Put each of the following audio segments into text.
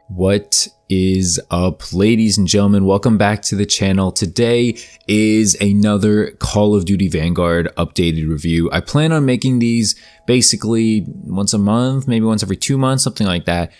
What is up, ladies and gentlemen? Welcome back to the channel. Today is another Call of Duty Vanguard updated review. I plan on making these basically once a month, maybe once every 2 months, something like that.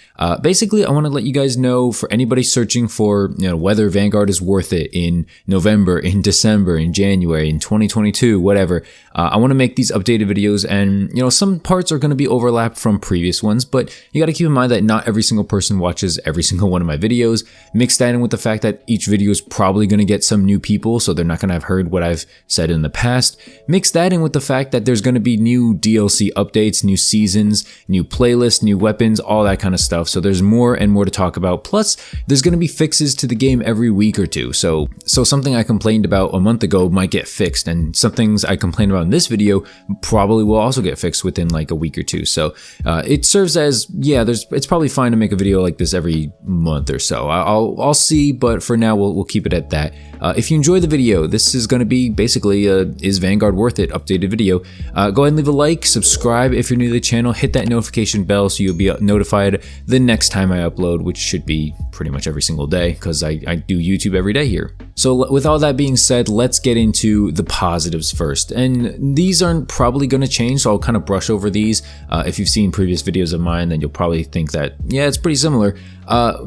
Basically, I want to let you guys know, for anybody searching for, whether Vanguard is worth it in November, in December, in January, in 2022, whatever. I want to make these updated videos, and some parts are going to be overlapped from previous ones, but you got to keep in mind that not every single person watches every single one of my videos. Mix that in with the fact that each video is probably going to get some new people, so they're not going to have heard what I've said in the past. Mix that in with the fact that there's going to be new DLC updates, new seasons, new playlists, new weapons, all that kind of stuff. So there's more and more to talk about. Plus, there's going to be fixes to the game every week or two. So something I complained about a month ago might get fixed, and some things I complained about in this video probably will also get fixed within like a week or two. So it serves as, it's probably fine to make a video like this every month or so. I'll see, but for now we'll keep it at that. If you enjoy the video, this is going to be basically is Vanguard worth it updated video. Go ahead and leave a like, subscribe if you're new to the channel, hit that notification bell so you'll be notified the next time I upload, which should be pretty much every single day because I do YouTube every day here. So with all that being said, let's get into the positives first. And these aren't probably going to change, so I'll kind of brush over these. If you've seen previous videos of mine, then you'll probably think that, yeah, it's pretty similar.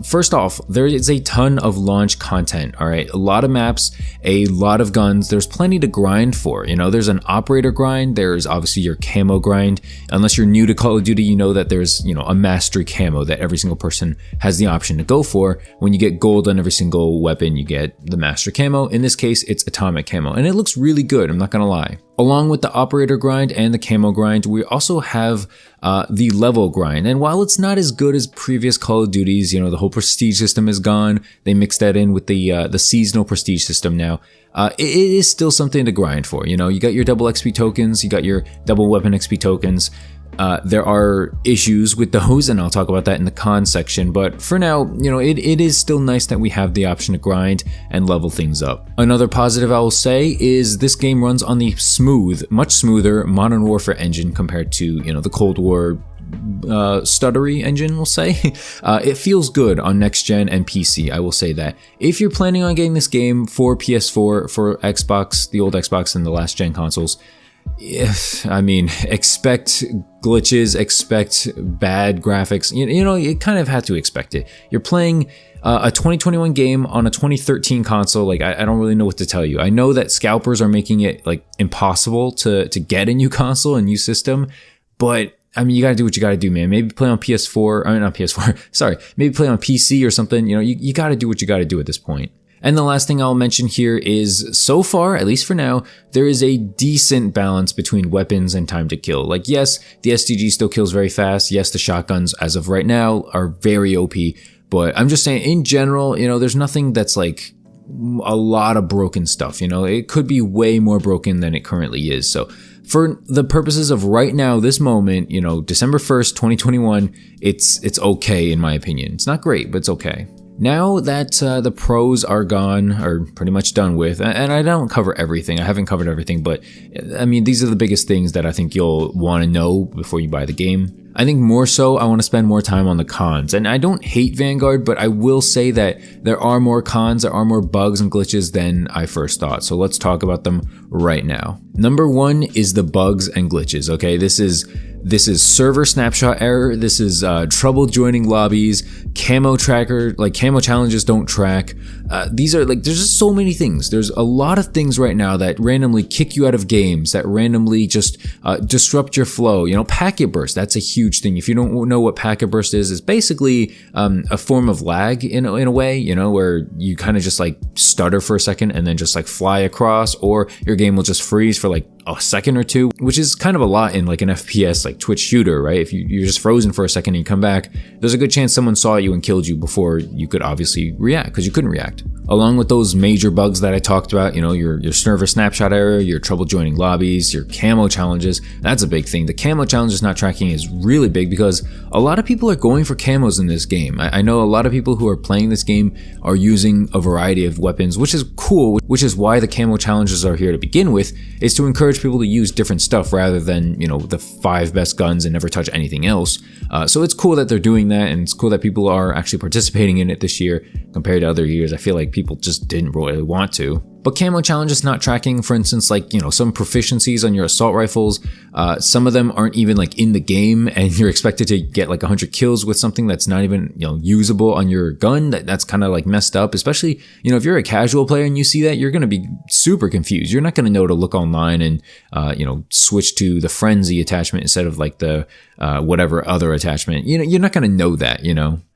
First off, there is a ton of launch content, all right? A lot of maps, a lot of guns. There's plenty to grind for. There's an operator grind. There's obviously your camo grind. Unless you're new to Call of Duty, you know that there's, a mastery camo that every single person has the option to go for. When you get gold on every single weapon, you get the master camo. In this case, it's atomic camo, and it looks really good, I'm not gonna lie. Along with the operator grind and the camo grind, we also have the level grind. And while it's not as good as previous Call of Duties, the whole prestige system is gone. They mixed that in with the seasonal prestige system now. It is still something to grind for. You got your double XP tokens, you got your double weapon XP tokens. There are issues with those, and I'll talk about that in the cons section, but for now, it is still nice that we have the option to grind and level things up. Another positive I will say is this game runs on the much smoother Modern Warfare engine compared to, the Cold War stuttery engine, we'll say. It feels good on next gen and PC, I will say that. If you're planning on getting this game for PS4, for Xbox, the old Xbox and the last gen consoles, expect glitches, expect bad graphics. You kind of have to expect it. You're playing a 2021 game on a 2013 console. Like, I don't really know what to tell you. I know that scalpers are making it like impossible to get a new console, a new system, but you gotta do what you gotta do, man. Maybe play on PS4, not PS4, sorry. Maybe play on PC or something. You gotta do what you gotta do at this point. And the last thing I'll mention here is, so far, at least for now, there is a decent balance between weapons and time to kill. Like, yes, the STG still kills very fast. Yes, the shotguns, as of right now, are very OP. But I'm just saying, in general, there's nothing that's like a lot of broken stuff. It could be way more broken than it currently is. So for the purposes of right now, this moment, December 1st, 2021, it's okay in my opinion. It's not great, but it's okay. Now that the pros are gone, or pretty much done with, and I don't cover everything, I haven't covered everything, but these are the biggest things that I think you'll want to know before you buy the game. I think more so, I want to spend more time on the cons. And I don't hate Vanguard, but I will say that there are more cons, there are more bugs and glitches than I first thought. So let's talk about them right now. Number one is the bugs and glitches, okay? This is server snapshot error. This is trouble joining lobbies, camo tracker, like camo challenges don't track. These are there's just so many things. There's a lot of things right now that randomly kick you out of games, that randomly just disrupt your flow. Packet burst, that's a huge thing. If you don't know what packet burst is, it's basically a form of lag in a way, where you kind of just like stutter for a second and then just like fly across, or your game will just freeze for like a second or two, which is kind of a lot in like an FPS like Twitch shooter, right? If you're just frozen for a second and you come back, there's a good chance someone saw you and killed you before you could obviously react, because you couldn't react. along with those major bugs that I talked about, your server snapshot error, your trouble joining lobbies, your camo challenges. That's a big thing. The camo challenges not tracking is really big because a lot of people are going for camos in this game. I know a lot of people who are playing this game are using a variety of weapons, which is cool, which is why the camo challenges are here to begin with, is to encourage people to use different stuff rather than, the 5 best guns and never touch anything else. So it's cool that they're doing that, and it's cool that people are actually participating in it this year compared to other years. I feel like people just didn't really want to. But camo challenges not tracking, for instance, some proficiencies on your assault rifles, some of them aren't even in the game, and you're expected to get 100 kills with something that's not even, usable on your gun. That's kind of messed up, especially, if you're a casual player and you see that, you're going to be super confused. You're not going to know to look online and, switch to the frenzy attachment instead of the, whatever other attachment. You're not going to know that,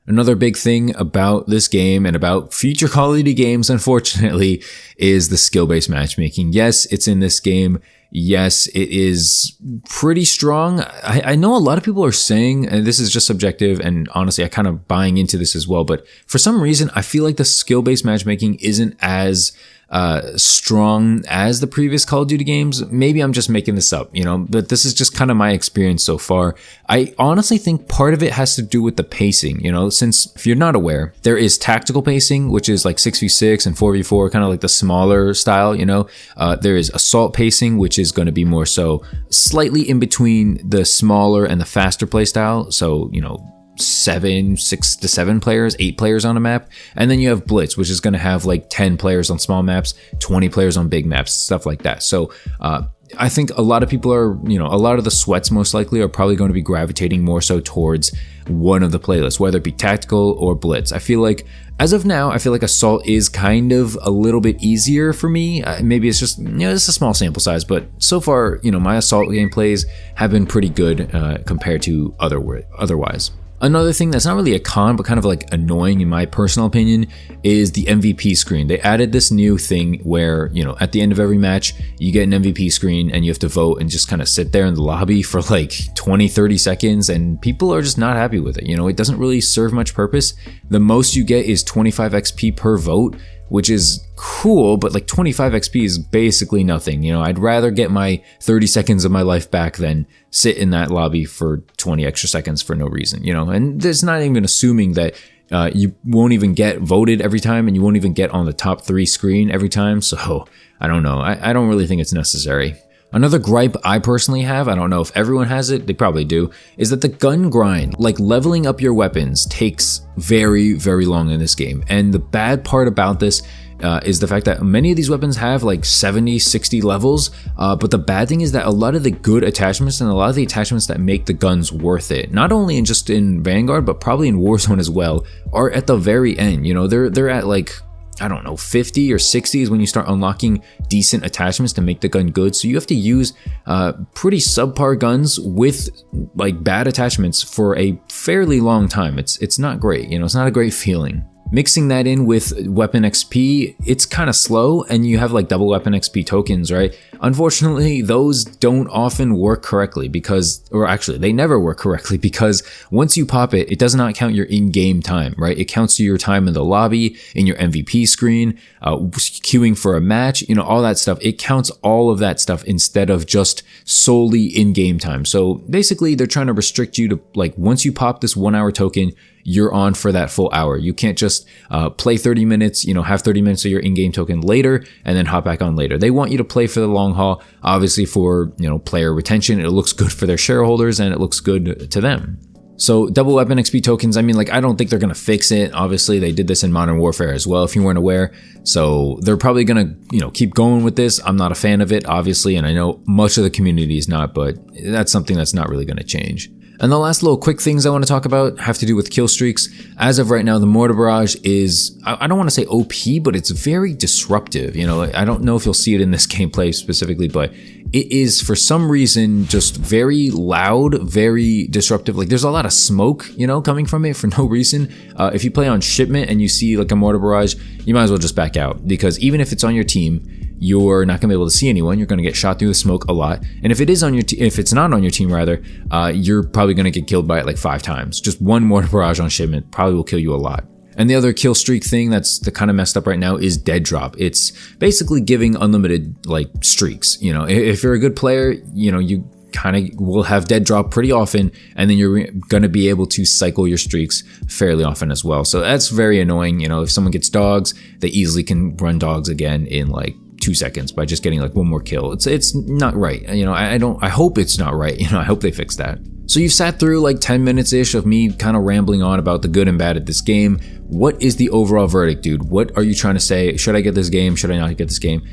Another big thing about this game and about future Call of Duty games, unfortunately, is the skill-based matchmaking. Yes, it's in this game. Yes, it is pretty strong. I know a lot of people are saying, and this is just subjective, and honestly, I kind of buying into this as well, but for some reason, I feel like the skill-based matchmaking isn't as strong as the previous Call of Duty games. Maybe I'm just making this up, but this is just kind of my experience so far. I honestly think part of it has to do with the pacing, since if you're not aware, there is tactical pacing, which is 6v6 and 4v4, kind of the smaller style, there is assault pacing, which is going to be more so slightly in between the smaller and the faster play style. So, 6 to 7 players, 8 players on a map. And then you have Blitz, which is going to have 10 players on small maps, 20 players on big maps, stuff like that. So, I think a lot of people are, a lot of the sweats most likely are probably going to be gravitating more so towards one of the playlists, whether it be tactical or Blitz. I feel like, as of now, Assault is kind of a little bit easier for me. Maybe it's just, it's a small sample size, but so far, my Assault gameplays have been pretty good compared to otherwise. Another thing that's not really a con, but kind of annoying in my personal opinion, is the MVP screen. They added this new thing where, at the end of every match, you get an MVP screen and you have to vote and just kind of sit there in the lobby for 20, 30 seconds, and people are just not happy with it. It doesn't really serve much purpose. The most you get is 25 XP per vote, which is cool, but 25 XP is basically nothing. I'd rather get my 30 seconds of my life back than sit in that lobby for 20 extra seconds for no reason, and there's not even assuming that you won't even get voted every time and you won't even get on the top 3 screen every time. So I don't know. I don't really think it's necessary. Another gripe I personally have, I don't know if everyone has it, they probably do, is that the gun grind, leveling up your weapons, takes very, very long in this game. And the bad part about this is the fact that many of these weapons have 70, 60 levels, but the bad thing is that a lot of the good attachments and a lot of the attachments that make the guns worth it, not only in Vanguard, but probably in Warzone as well, are at the very end. They're at 50 or 60 is when you start unlocking decent attachments to make the gun good. So you have to use pretty subpar guns with bad attachments for a fairly long time. It's not great, it's not a great feeling. Mixing that in with weapon XP, it's kind of slow, and you have double weapon XP tokens, right? Unfortunately, those don't often work correctly they never work correctly, because once you pop it, it does not count your in-game time, right? It counts your time in the lobby, in your MVP screen, queuing for a match, all that stuff. It counts all of that stuff instead of just solely in-game time. So basically, they're trying to restrict you to once you pop this 1 hour token, you're on for that full hour. You can't just play 30 minutes, have 30 minutes of your in-game token later and then hop back on later. They want you to play for the long haul, obviously for, player retention. It looks good for their shareholders and it looks good to them. So double weapon XP tokens, I don't think they're going to fix it. Obviously, they did this in Modern Warfare as well, if you weren't aware. So they're probably going to, keep going with this. I'm not a fan of it, obviously, and I know much of the community is not, but that's something that's not really going to change. And the last little quick things I want to talk about have to do with Killstreaks. As of right now, the Mortar Barrage is, I don't want to say OP, but it's very disruptive. I don't know if you'll see it in this gameplay specifically, but it is for some reason just very loud, very disruptive. There's a lot of smoke, coming from it for no reason. If you play on shipment and you see a Mortar Barrage, you might as well just back out, because even if it's on your team, you're not going to be able to see anyone. You're going to get shot through the smoke a lot. And if it is on your if it's not on your team rather, you're probably going to get killed by it 5 times. Just one Mortar Barrage on shipment probably will kill you a lot. And the other kill streak thing that's the kind of messed up right now is dead drop. It's basically giving unlimited like streaks. You know, if you're a good player, you know, you kind of will have dead drop pretty often, and then you're going to be able to cycle your streaks fairly often as well. So that's very annoying. You know, if someone gets dogs, they easily can run dogs again in like 2 seconds by just getting like one more kill. It's not right. You know, I hope it's not right. You know, I hope they fix that. So you've sat through like 10 minutes-ish of me kind of rambling on about the good and bad at this game. What is the overall verdict, dude? What are you trying to say? Should I get this game? Should I not get this game?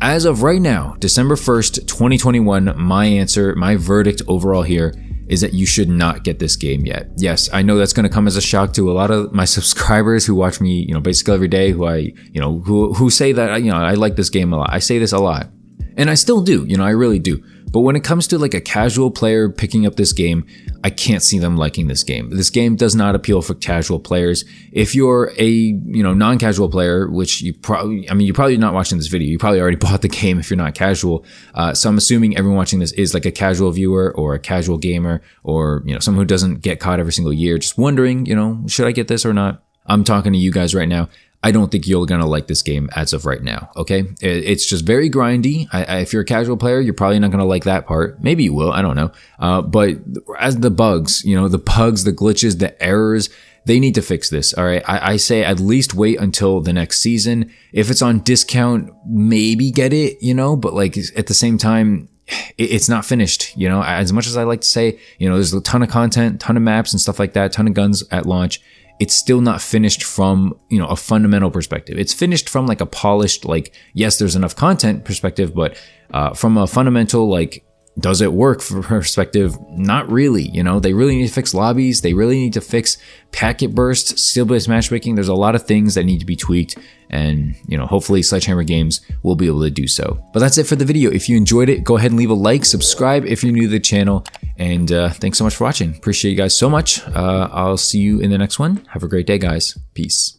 As of right now, December 1st, 2021, my answer, my verdict overall here is that you should not get this game yet. Yes, I know that's going to come as a shock to a lot of my subscribers who watch me, you know, basically every day, who say that, you know, I like this game a lot. I say this a lot. And I still do, you know, I really do. But when it comes to like a casual player picking up this game, I can't see them liking this game. This game does not appeal for casual players. If you're a, you know, non-casual player, which you're probably not watching this video. You probably already bought the game if you're not casual. So I'm assuming everyone watching this is like a casual viewer or a casual gamer, or, you know, someone who doesn't get caught every single year, just wondering, you know, should I get this or not? I'm talking to you guys right now. I don't think you're going to like this game as of right now, okay? It's just very grindy. If you're a casual player, you're probably not going to like that part. Maybe you will, I don't know. But as the bugs, you know, the bugs, the glitches, the errors, they need to fix this, all right? I say at least wait until the next season. If it's on discount, maybe get it, you know? But like at the same time, it's not finished, you know? As much as I like to say, you know, there's a ton of content, ton of maps and stuff like that, ton of guns at launch. It's still not finished from, you know, a fundamental perspective. It's finished from like a polished, like, yes, there's enough content perspective, but from a fundamental, like, does it work for perspective? Not really. You know, they really need to fix lobbies. They really need to fix packet burst, skill-based matchmaking. There's a lot of things that need to be tweaked, and, you know, hopefully Sledgehammer Games will be able to do so. But that's it for the video. If you enjoyed it, go ahead and leave a like, subscribe if you're new to the channel, and thanks so much for watching. Appreciate you guys so much. I'll see you in the next one. Have a great day, guys. Peace.